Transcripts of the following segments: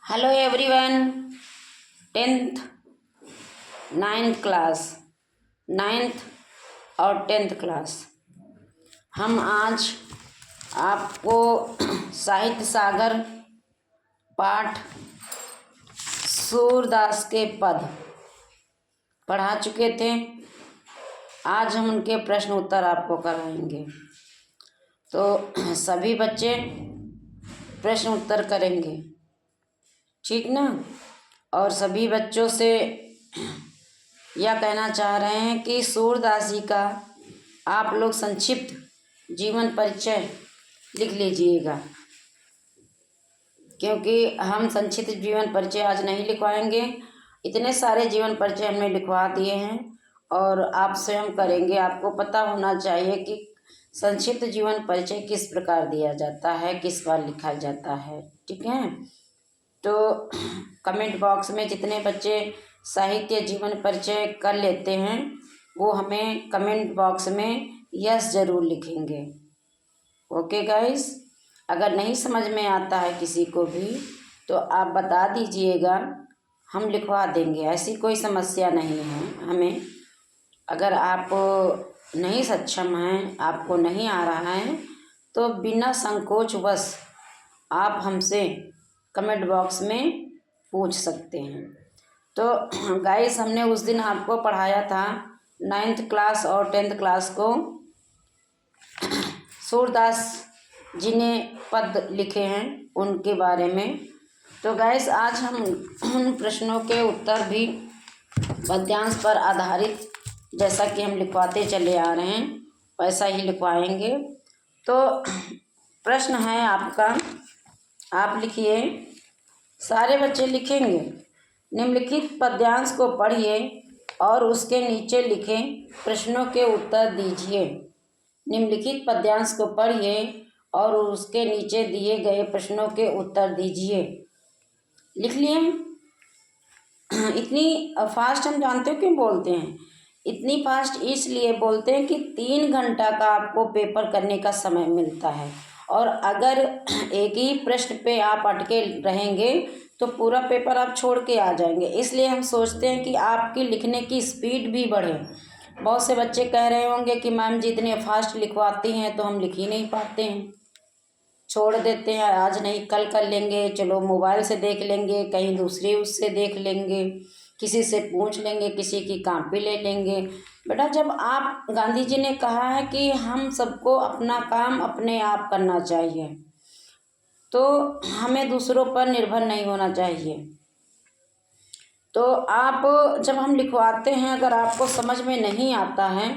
Hello everyone. Tenth ninth class, ninth और tenth class, हम आज आपको साहित्य सागर पाठ सूरदास के पद पढ़ा चुके थे। आज हम उनके प्रश्न उत्तर आपको कराएंगे, तो सभी बच्चे प्रश्न उत्तर करेंगे, ठीक ना। और सभी बच्चों से यह कहना चाह रहे हैं कि सूरदास जी का आप लोग संक्षिप्त जीवन परिचय लिख लीजिएगा, क्योंकि हम संक्षिप्त जीवन परिचय आज नहीं लिखवाएंगे। इतने सारे जीवन परिचय हमने लिखवा दिए हैं और आपसे हम करेंगे। आपको पता होना चाहिए कि संक्षिप्त जीवन परिचय किस प्रकार दिया जाता है, किस बार लिखा जाता है, ठीक है। तो कमेंट बॉक्स में जितने बच्चे साहित्य जीवन परिचय कर लेते हैं वो हमें कमेंट बॉक्स में यस ज़रूर लिखेंगे। ओके गाइस, अगर नहीं समझ में आता है किसी को भी तो आप बता दीजिएगा, हम लिखवा देंगे। ऐसी कोई समस्या नहीं है हमें। अगर आप नहीं सक्षम हैं, आपको नहीं आ रहा है, तो बिना संकोच वश आप हमसे कमेंट बॉक्स में पूछ सकते हैं। तो गाइस, हमने उस दिन आपको पढ़ाया था नाइन्थ क्लास और टेंथ क्लास को सूरदास जी ने पद लिखे हैं उनके बारे में। तो गाइस, आज हम उन प्रश्नों के उत्तर भी पद्यांश पर आधारित जैसा कि हम लिखवाते चले आ रहे हैं वैसा ही लिखवाएंगे। तो प्रश्न है आपका, आप लिखिए, सारे बच्चे लिखेंगे। निम्नलिखित पद्यांश को पढ़िए और उसके नीचे लिखे प्रश्नों के उत्तर दीजिए। निम्नलिखित पद्यांश को पढ़िए और उसके नीचे दिए गए प्रश्नों के उत्तर दीजिए। लिख लिए? इतनी फास्ट हम जानते हो क्यों बोलते हैं? इतनी फास्ट इसलिए बोलते हैं कि 3 घंटा का आपको पेपर करने का समय मिलता है, और अगर एक ही प्रश्न पे आप अटके रहेंगे तो पूरा पेपर आप छोड़ के आ जाएंगे। इसलिए हम सोचते हैं कि आपकी लिखने की स्पीड भी बढ़े। बहुत से बच्चे कह रहे होंगे कि मैम जी इतने फास्ट लिखवाती हैं तो हम लिख ही नहीं पाते हैं, छोड़ देते हैं, आज नहीं कल कर लेंगे, चलो मोबाइल से देख लेंगे, कहीं दूसरी उससे देख लेंगे, किसी से पूछ लेंगे, किसी की कॉपी ले लेंगे। बेटा, जब आप, गांधी जी ने कहा है कि हम सबको अपना काम अपने आप करना चाहिए, तो हमें दूसरों पर निर्भर नहीं होना चाहिए। तो आप, जब हम लिखवाते हैं, अगर आपको समझ में नहीं आता है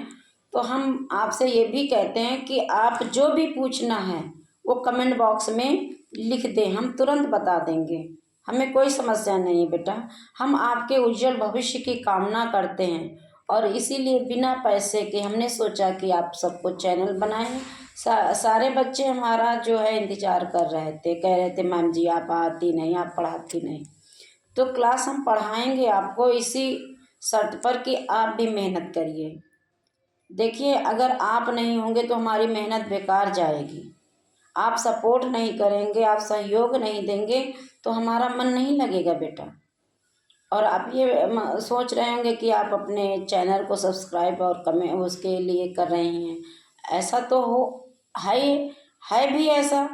तो हम आपसे ये भी कहते हैं कि आप जो भी पूछना है वो कमेंट बॉक्स में लिख दें, हम तुरंत बता देंगे। हमें कोई समस्या नहीं है बेटा, हम आपके उज्जवल भविष्य की कामना करते हैं और इसीलिए बिना पैसे के हमने सोचा कि आप सबको चैनल बनाएं। सारे बच्चे हमारा जो है इंतज़ार कर रहे थे, कह रहे थे मैम जी आप आती नहीं, आप पढ़ाती नहीं। तो क्लास हम पढ़ाएंगे आपको इसी शर्त पर कि आप भी मेहनत करिए। देखिए, अगर आप नहीं होंगे तो हमारी मेहनत बेकार जाएगी। आप सपोर्ट नहीं करेंगे, आप सहयोग नहीं देंगे तो हमारा मन नहीं लगेगा बेटा। और आप ये सोच रहे होंगे कि आप अपने चैनल को सब्सक्राइब और कमेंट उसके लिए कर रहे हैं, ऐसा तो है भी ऐसा।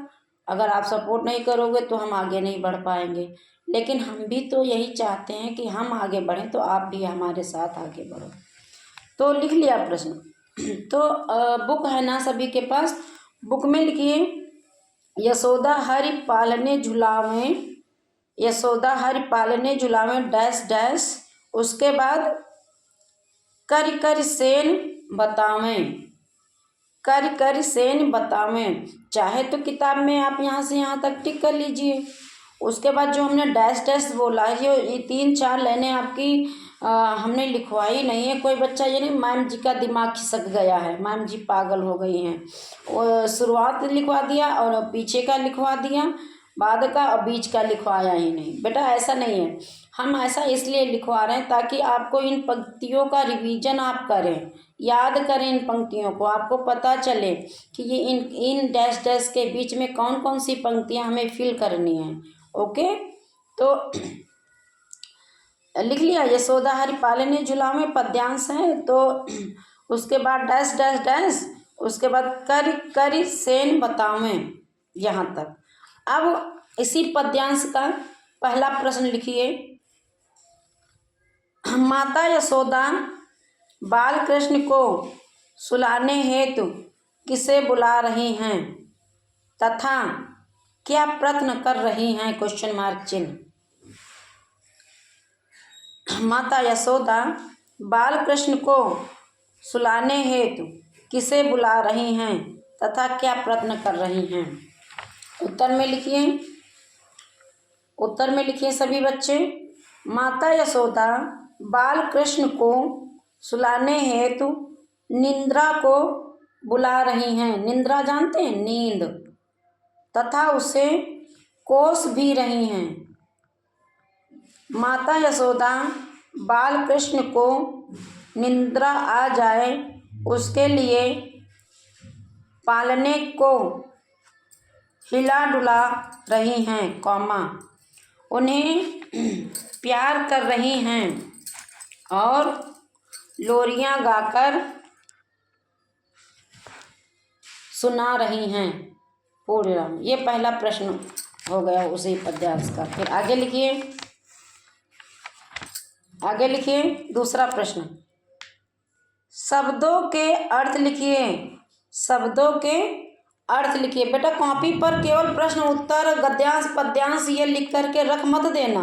अगर आप सपोर्ट नहीं करोगे तो हम आगे नहीं बढ़ पाएंगे, लेकिन हम भी तो यही चाहते हैं कि हम आगे बढ़ें, तो आप भी हमारे साथ आगे बढ़ो। तो लिख लिया प्रश्न? तो बुक है ना सभी के पास? बुक में लिखिए, यशोदा हरि पालने झुलावें, यशोदा हरि पालने झुलावें डैश डैश, उसके बाद कर कर सेन बतावें, कर कर सेन बतावें। चाहे तो किताब में आप यहाँ से यहाँ तक टिक कर लीजिए। उसके बाद जो हमने डैश डैश बोला है, ये 3-4 लाइनें आपकी हमने लिखवाई नहीं है। कोई बच्चा ये नहीं मैम जी का दिमाग खिसक गया है, मैम जी पागल हो गई हैं, वो शुरुआत लिखवा दिया और पीछे का लिखवा दिया, बाद का और बीच का लिखवाया ही नहीं। बेटा, ऐसा नहीं है। हम ऐसा इसलिए लिखवा रहे हैं ताकि आपको इन पंक्तियों का रिवीजन आप करें, याद करें इन पंक्तियों को, आपको पता चले कि ये इन डैश डैश के बीच में कौन कौन सी पंक्तियां हमें फिल करनी है। ओके, तो लिख लिया। यशोदा हरि पालने जुलावे पद्यांश है। तो उसके बाद डैश डैश डैश, उसके बाद कर कर सेन बतावें, यहाँ तक। अब इसी पद्यांश का पहला प्रश्न लिखिए। माता यशोदा बाल कृष्ण को सुलाने हेतु किसे बुला रही हैं तथा क्या प्रयत्न कर रही हैं? क्वेश्चन मार्क चिन्ह। माता यशोदा बाल कृष्ण को सुलाने हेतु किसे बुला रही हैं तथा क्या प्रयत्न कर रही हैं? उत्तर में लिखिए, उत्तर में लिखिए सभी बच्चे। माता यशोदा बाल कृष्ण को सुलाने हेतु निंद्रा को बुला रही हैं। निंद्रा जानते हैं? नींद। तथा उसे कोस भी रही हैं। माता यशोदा बाल कृष्ण को निंद्रा आ जाए उसके लिए पालने को हिला डुला रही हैं, कौमा उन्हें प्यार कर रही हैं और लोरियां गाकर सुना रही हैं। पूर्ण विराम। ये पहला प्रश्न हो गया उसी पद्यांश का। फिर आगे लिखिए, आगे लिखिए दूसरा प्रश्न। शब्दों के अर्थ लिखिए, शब्दों के अर्थ लिखिए। बेटा कॉपी पर केवल प्रश्न उत्तर गद्यांश पद्यांश ये लिख करके रख मत देना।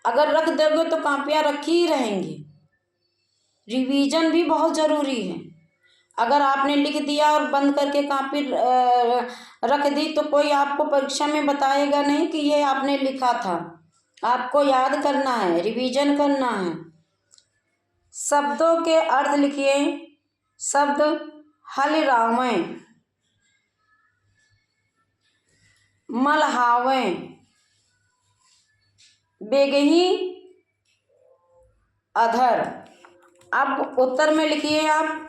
अगर रख दोगे तो कॉपियाँ रखी ही रहेंगी। रिवीजन भी बहुत ज़रूरी है। अगर आपने लिख दिया और बंद करके कॉपी रख दी तो कोई आपको परीक्षा में बताएगा नहीं कि ये आपने लिखा था। आपको याद करना है, रिवीजन करना है। शब्दों के अर्थ लिखिए। शब्द हलरावें, मलहावें, बेगही, अधर। अब उत्तर में लिखिए, आप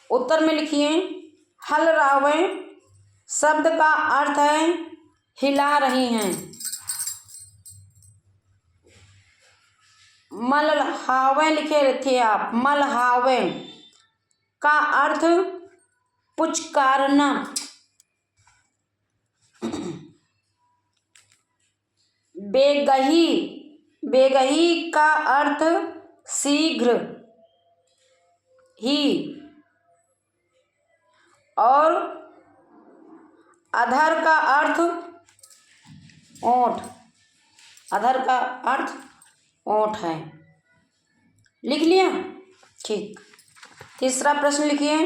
उत्तर में लिखिए। हलरावें शब्द का अर्थ है हिला रही हैं। मलहावें लिखे थे आप। मलहावें का अर्थ पुचकारना। बेगही, बेगही का अर्थ शीघ्र ही। और अधर का अर्थ ओंठ। अधर का अर्थ ओंठ है। लिख लिया? ठीक। तीसरा प्रश्न लिखिए।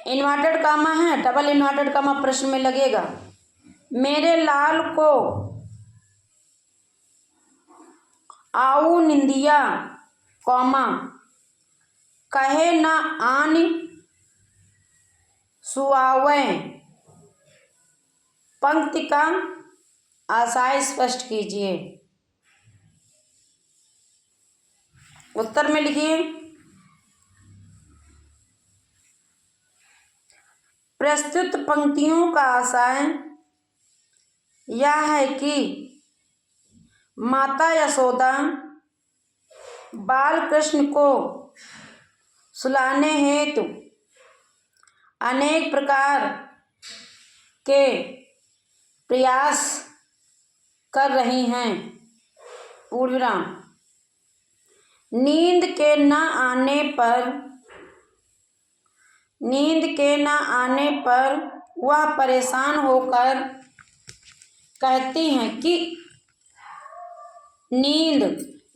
इन्वर्टेड कामा है, डबल इन्वर्टेड कामा प्रश्न में लगेगा। मेरे लाल को आऊ निंदिया, कौमा कहे न आन सुआवें। पंक्ति का आशय स्पष्ट कीजिए। उत्तर में लिखिए। प्रस्तुत पंक्तियों का आशय यह है कि माता यशोदा बाल कृष्ण को सुलाने हेतु अनेक प्रकार के प्रयास कर रही हैं। पूर्ण विराम। नींद के न आने पर, नींद के न आने पर वह परेशान होकर कहती हैं कि नींद,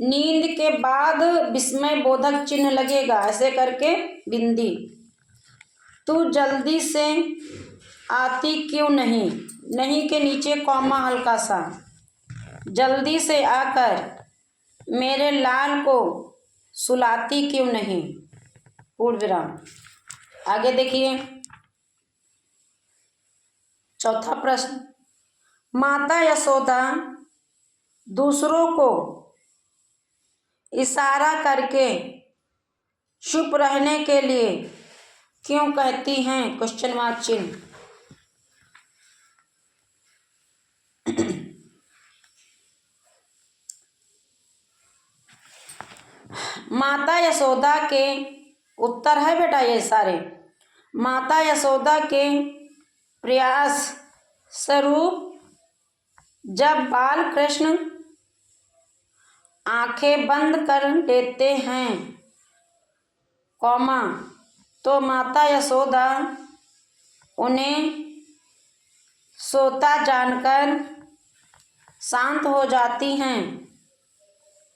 नींद के बाद विस्मय बोधक चिन्ह लगेगा ऐसे करके बिंदी। तू जल्दी से आती क्यों नहीं, नहीं के नीचे कौमा हल्का सा। जल्दी से आकर मेरे लाल को सुलाती क्यों नहीं। पूर्ण विराम। आगे देखिए चौथा प्रश्न। माता यशोदा दूसरों को इशारा करके चुप रहने के लिए क्यों कहती हैं? क्वेश्चन मार्क चिन्ह। माता यशोदा के उत्तर है बेटा ये सारे। माता यशोदा के प्रयास स्वरूप जब बाल कृष्ण आंखें बंद कर लेते हैं, कौमा, तो माता यशोदा उन्हें सोता जानकर शांत हो जाती हैं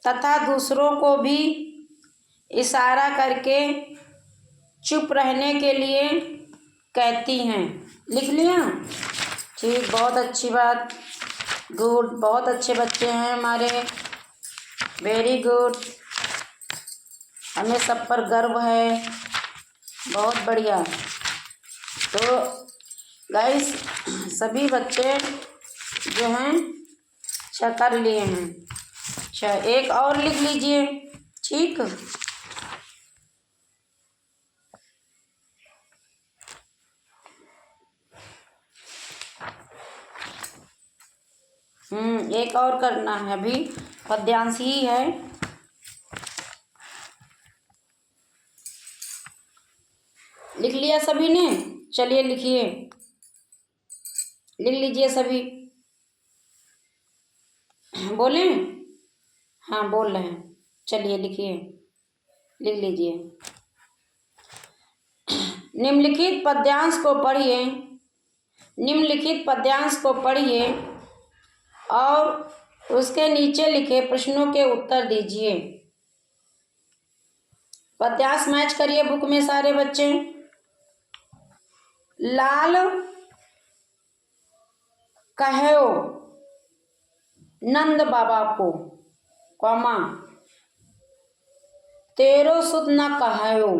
तथा दूसरों को भी इशारा करके चुप रहने के लिए कहती हैं। लिख लिया? ठीक, बहुत अच्छी बात, गुड, बहुत अच्छे बच्चे हैं हमारे, वेरी गुड, हमें सब पर गर्व है, बहुत बढ़िया। तो गाइस सभी बच्चे जो हैं अच्छा कर लिए हैं। अच्छा एक और लिख लीजिए, ठीक। एक और करना है, अभी पद्यांश ही है। लिख लिया सभी ने? चलिए लिखिए, लिख लीजिए सभी। बोलें? हाँ बोल रहे हैं, चलिए लिखिए, लिख लीजिए। निम्नलिखित पद्यांश को पढ़िए, निम्नलिखित पद्यांश को पढ़िए और उसके नीचे लिखे प्रश्नों के उत्तर दीजिए। पद्यांश मैच करिए बुक में सारे बच्चे। लाल कहो नंद बाबा को, कौमा, तेरो सुध न कहो,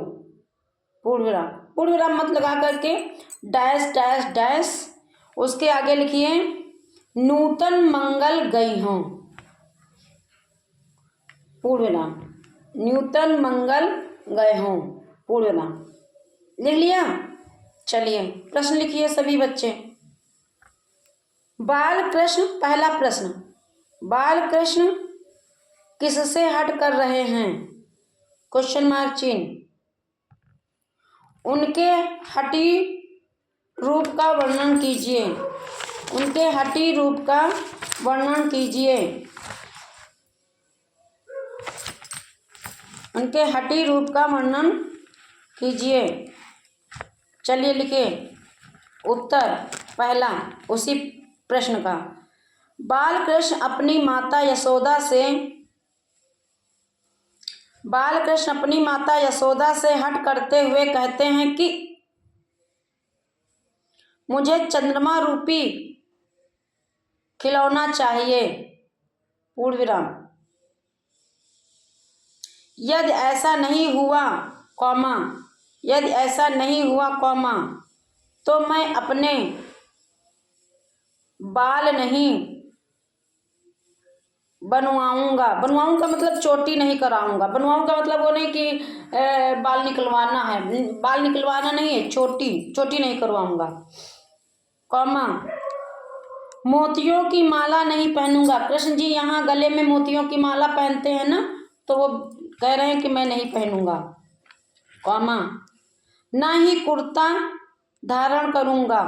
पूर्णविराम, पूर्णविराम मत लगा करके डैश डैश डैश, उसके आगे लिखिए नूतन मंगल गई हों, पूर्णविराम, नूतन मंगल गए हों, पूर्णविराम। लिख लिया? चलिए प्रश्न लिखिए सभी बच्चे। बाल कृष्ण, पहला प्रश्न, बाल कृष्ण किससे हट कर रहे हैं? क्वेश्चन मार्क चिन्ह। उनके हठी रूप का वर्णन कीजिए, उनके हठी रूप का वर्णन कीजिए, उनके हठी रूप का वर्णन कीजिए। चलिए लिखिए उत्तर पहला उसी प्रश्न का। बालकृष्ण अपनी माता यशोदा से, बालकृष्ण अपनी माता यशोदा से हट करते हुए कहते हैं कि मुझे चंद्रमा रूपी खिलौना चाहिए, पूर्ण विराम। यदि ऐसा नहीं हुआ, कौमा, यदि ऐसा नहीं हुआ, कौमा, तो मैं अपने बाल नहीं बनवाऊंगा। बनवाऊंगा मतलब चोटी नहीं कराऊंगा। बनवाऊंगा मतलब वो नहीं कि बाल निकलवाना है, बाल निकलवाना नहीं है, चोटी, चोटी नहीं करवाऊंगा, कौमा, मोतियों की माला नहीं पहनूंगा। कृष्ण जी यहाँ गले में मोतियों की माला पहनते हैं ना, तो वो कह रहे हैं कि मैं नहीं पहनूंगा, कौमा, ना ही कुर्ता धारण करूंगा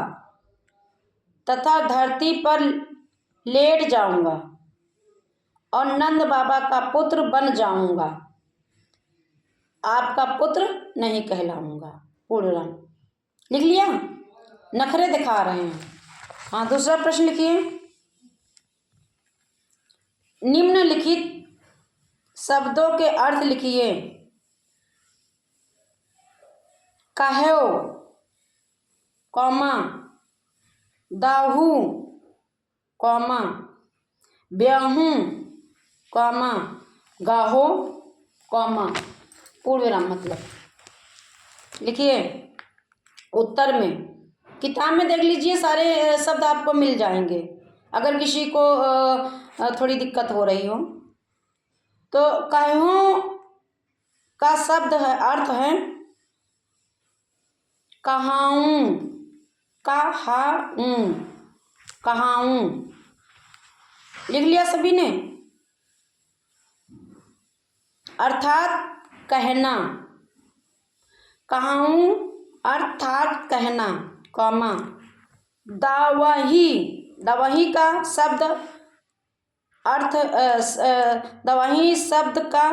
तथा धरती पर लेट जाऊंगा और नंद बाबा का पुत्र बन जाऊंगा, आपका पुत्र नहीं कहलाऊंगा, पूर्णविराम। लिख लिया? नखरे दिखा रहे हैं। हाँ दूसरा प्रश्न लिखिए। निम्नलिखित शब्दों के अर्थ लिखिए। कहो, कौमा, दाहू, कौमा, ब्याहूं, कौमा, गाहो, कौमा, पूर्ण विराम। मतलब लिखिए उत्तर में, किताब में देख लीजिए, सारे शब्द आपको मिल जाएंगे। अगर किसी को थोड़ी दिक्कत हो रही हो तो कहो का शब्द है, अर्थ है कहाऊं, कहाऊं, कहाऊं। लिख लिया सभी ने? अर्थात कहना, कहाऊँ अर्थात कहना, कॉमा दावही, दवही का शब्द अर्थ दवही शब्द का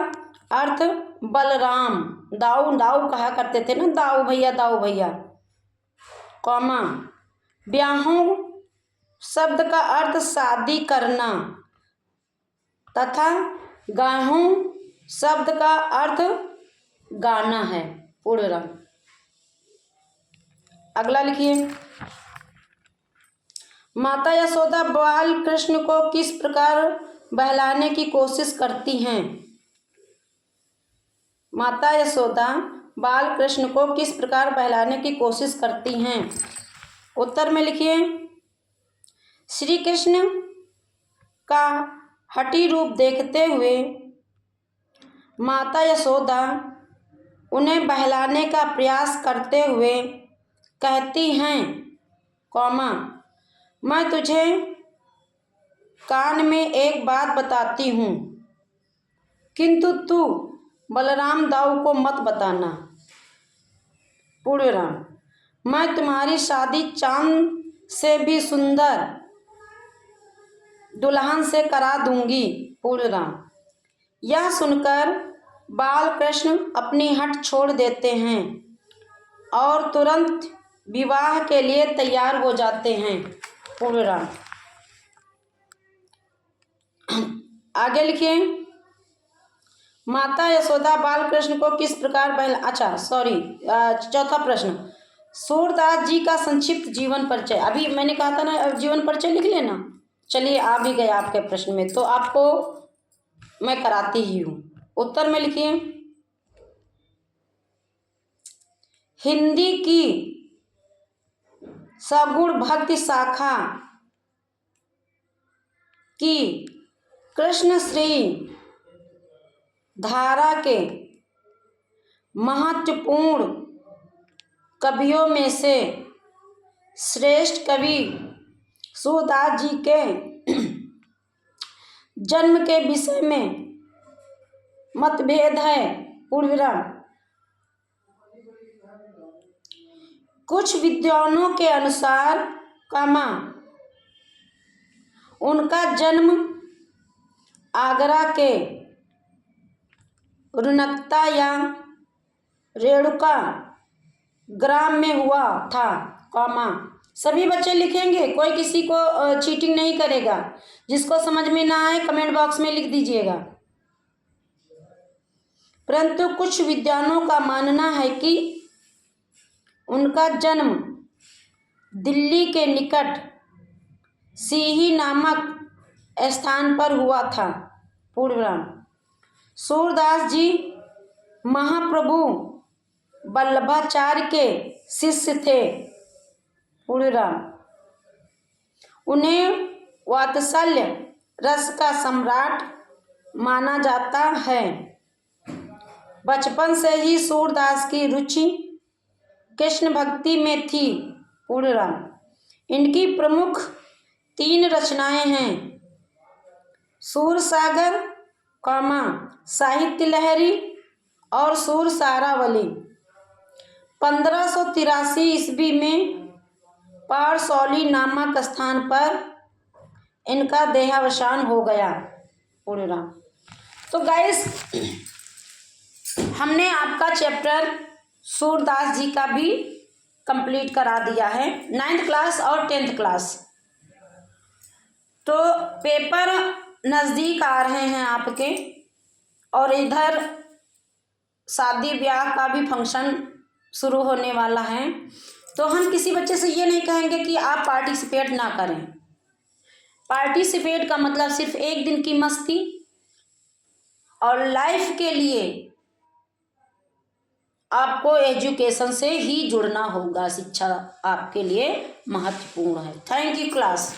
अर्थ बलराम, दाऊ दाऊ कहा करते थे ना, दाऊ भैया, कॉमा ब्याहों शब्द का अर्थ शादी करना तथा गाहों शब्द का अर्थ गाना है। पूर्णराम। अगला लिखिए, माता यशोदा बाल कृष्ण को किस प्रकार बहलाने की कोशिश करती हैं? माता यशोदा बाल कृष्ण को किस प्रकार बहलाने की कोशिश करती हैं? उत्तर में लिखिए, श्री कृष्ण का हठी रूप देखते हुए माता यशोदा उन्हें बहलाने का प्रयास करते हुए कहती हैं, कॉमा मैं तुझे कान में एक बात बताती हूँ, किंतु तू बलराम दाऊ को मत बताना। पूर्णविराम। मैं तुम्हारी शादी चांद से भी सुंदर दुल्हन से करा दूंगी। पूर्णविराम। यह सुनकर बाल कृष्ण अपनी हट छोड़ देते हैं और तुरंत विवाह के लिए तैयार हो जाते हैं। पूर्णविराम। आगे लिखिए, माता यशोदा बाल कृष्ण को किस प्रकार चौथा प्रश्न, सूरदास जी का संक्षिप्त जीवन परिचय। अभी मैंने कहा था ना, अब जीवन परिचय लिख लेना। चलिए, आ भी गए आपके प्रश्न में, तो आपको मैं कराती ही हूँ। उत्तर में लिखिए, हिंदी की सगुण भक्ति शाखा की कृष्ण श्री धारा के महत्वपूर्ण कवियों में से श्रेष्ठ कवि सूरदास जी के जन्म के विषय में मतभेद है। पूर्णविराम। कुछ विद्वानों के अनुसार, कमा उनका जन्म आगरा के रुनकता या रेणुका ग्राम में हुआ था, कॉमा सभी बच्चे लिखेंगे, कोई किसी को चीटिंग नहीं करेगा। जिसको समझ में ना आए कमेंट बॉक्स में लिख दीजिएगा। परंतु कुछ विद्वानों का मानना है कि उनका जन्म दिल्ली के निकट सीही नामक स्थान पर हुआ था। पूर्णविराम। सूरदास जी महाप्रभु वल्लभाचार्य के शिष्य थे। पूर्णविराम। उन्हें वात्सल्य रस का सम्राट माना जाता है। बचपन से ही सूरदास की रुचि कृष्ण भक्ति में थी। पूर्णविराम। इनकी प्रमुख 3 रचनाएं हैं, सूरसागर, कॉमा साहित्य लहरी और सूरसारावली। 1583 ईस्वी में पारसौली नामक स्थान पर इनका देहावसान हो गया। पूर्णविराम। तो गाइस, हमने आपका चैप्टर सूरदास जी का भी कंप्लीट करा दिया है, 9th क्लास और 10th क्लास। तो पेपर नज़दीक आ रहे हैं आपके, और इधर शादी ब्याह का भी फंक्शन शुरू होने वाला है। तो हम किसी बच्चे से ये नहीं कहेंगे कि आप पार्टिसिपेट ना करें। पार्टिसिपेट का मतलब सिर्फ एक दिन की मस्ती, और लाइफ के लिए आपको एजुकेशन से ही जुड़ना होगा। शिक्षा आपके लिए महत्वपूर्ण है। Thank you class.